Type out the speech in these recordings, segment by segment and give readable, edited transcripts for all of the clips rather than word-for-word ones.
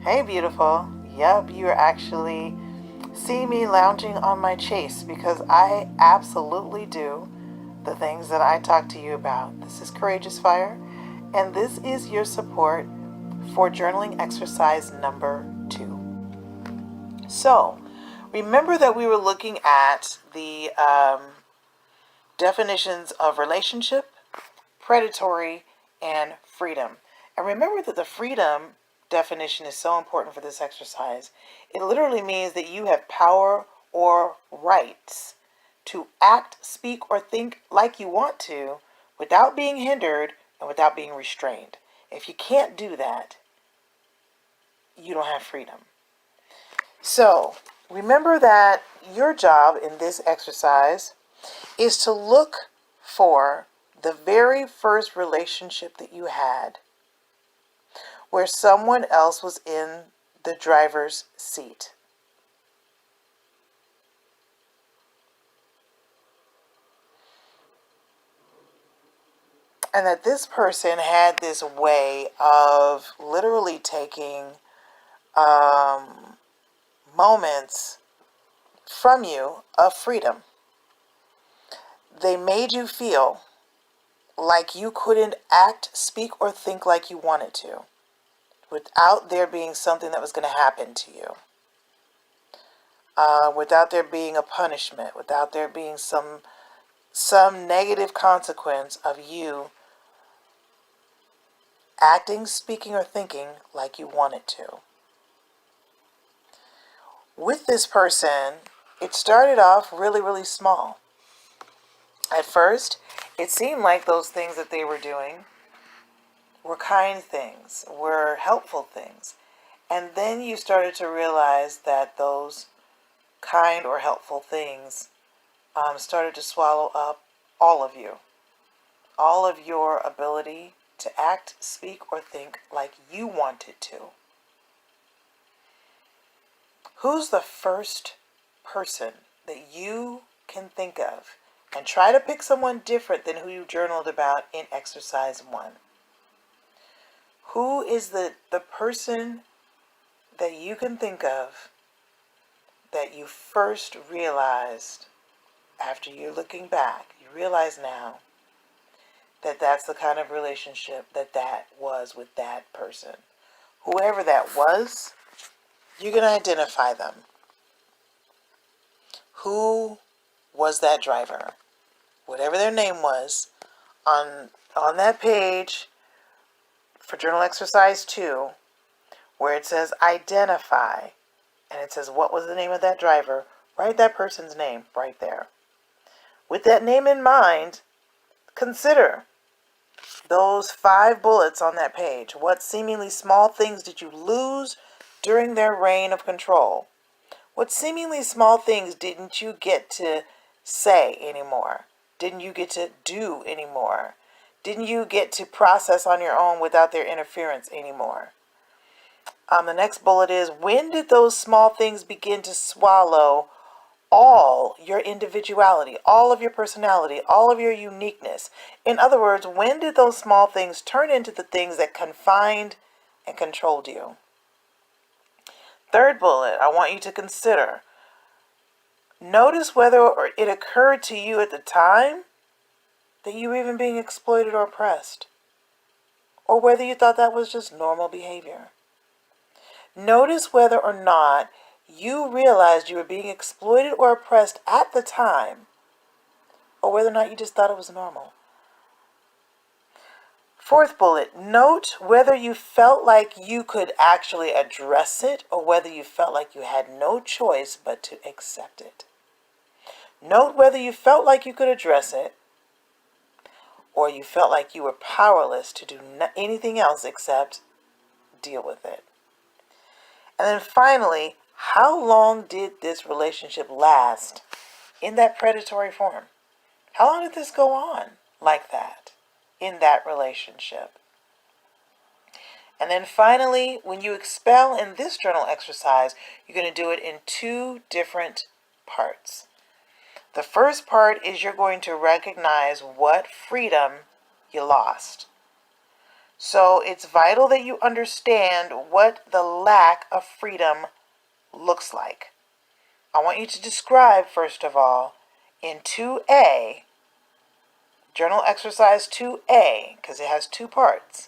Hey, beautiful. Yep, you're actually seeing me lounging on my chase because I absolutely do the things that I talk to you about. This is Courageous Fire, and this is your support for journaling exercise number 2. So, remember that we were looking at the definitions of relationship, predatory, and freedom. And remember that the freedom definition is so important for this exercise. It literally means that you have power or rights to act, speak, or think like you want to without being hindered and without being restrained. If you can't do that, you don't have freedom. So, remember that your job in this exercise is to look for the very first relationship that you had where someone else was in the driver's seat. And that this person had this way of literally taking moments from you of freedom. They made you feel like you couldn't act, speak, or think like you wanted to without there being something that was going to happen to you. Without there being a punishment, without there being some negative consequence of you acting, speaking, or thinking like you wanted to. With this person, it started off really, really small. At first, it seemed like those things that they were doing were kind things, were helpful things. And then you started to realize that those kind or helpful things started to swallow up all of you. All of your ability to act, speak, or think like you wanted to. Who's the first person that you can think of? And try to pick someone different than who you journaled about in exercise 1. Who is the person that you can think of that you first realized after you're looking back? You realize now that that's the kind of relationship that was with that person. Whoever that was, you're going to identify them. Who was that driver? Whatever their name was, on that page for journal exercise 2, where it says identify, and it says what was the name of that driver, write that person's name right there. With that name in mind, consider those 5 bullets on that page. What seemingly small things did you lose during their reign of control? What seemingly small things didn't you get to say anymore? Didn't you get to do anymore? Didn't you get to process on your own without their interference anymore? The next bullet is, when did those small things begin to swallow all your individuality, all of your personality, all of your uniqueness? In other words, when did those small things turn into the things that confined and controlled you? Third bullet, I want you to consider. Notice whether it occurred to you at the time that you were even being exploited or oppressed, or whether you thought that was just normal behavior. Notice whether or not you realized you were being exploited or oppressed at the time, or whether or not you just thought it was normal. Fourth bullet, note whether you felt like you could actually address it or whether you felt like you had no choice but to accept it. Note whether you felt like you could address it or you felt like you were powerless to do anything else except deal with it. And then finally, how long did this relationship last in that predatory form? How long did this go on like that in that relationship? And then finally, when you expel in this journal exercise, you're going to do it in 2 different parts. The first part is you're going to recognize what freedom you lost. So it's vital that you understand what the lack of freedom looks like. I want you to describe, first of all, in 2A, journal exercise 2A, because it has two parts.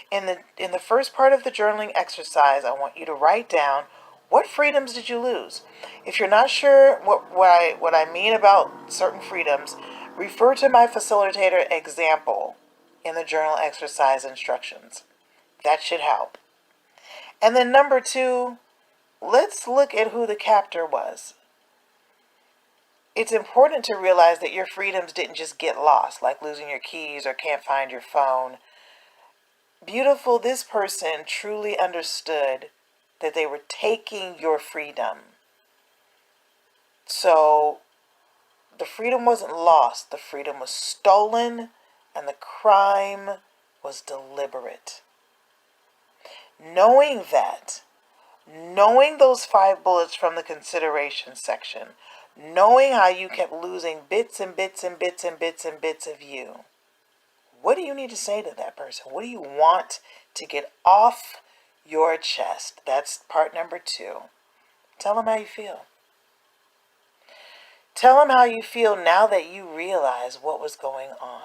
In the first part of the journaling exercise, I want you to write down what freedoms did you lose. If you're not sure what I mean about certain freedoms, refer to my facilitator example in the journal exercise instructions. That should help. And then number 2, let's look at who the captor was. It's important to realize that your freedoms didn't just get lost, like losing your keys or can't find your phone. Beautiful, this person truly understood that they were taking your freedom. So the freedom wasn't lost, the freedom was stolen, and the crime was deliberate. Knowing that, knowing those 5 bullets from the consideration section, knowing how you kept losing bits and bits and bits and bits and bits of you, what do you need to say to that person? What do you want to get off your chest? That's part number 2. Tell them how you feel. Tell them how you feel now that you realize what was going on.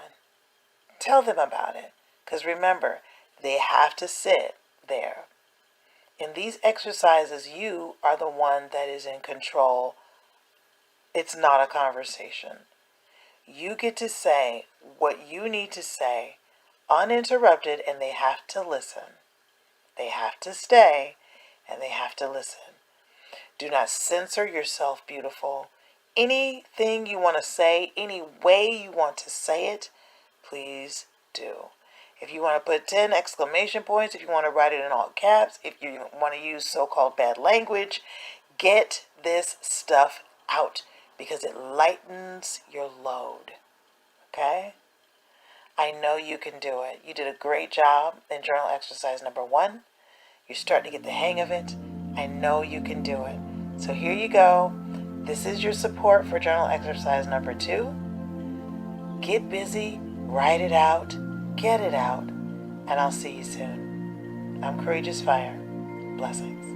Tell them about it. Because remember, they have to sit there. In these exercises, you are the one that is in control. It's not a conversation. You get to say what you need to say uninterrupted, and they have to listen. They have to stay, and they have to listen. Do not censor yourself, beautiful. Anything you want to say, any way you want to say it, please do. If you want to put 10 exclamation points, if you want to write it in all caps, if you want to use so-called bad language, get this stuff out because it lightens your load. Okay? I know you can do it. You did a great job in journal exercise number 1. You're starting to get the hang of it. I know you can do it. So here you go. This is your support for journal exercise number 2. Get busy, write it out, get it out, and I'll see you soon. I'm Courageous Fire. Blessings.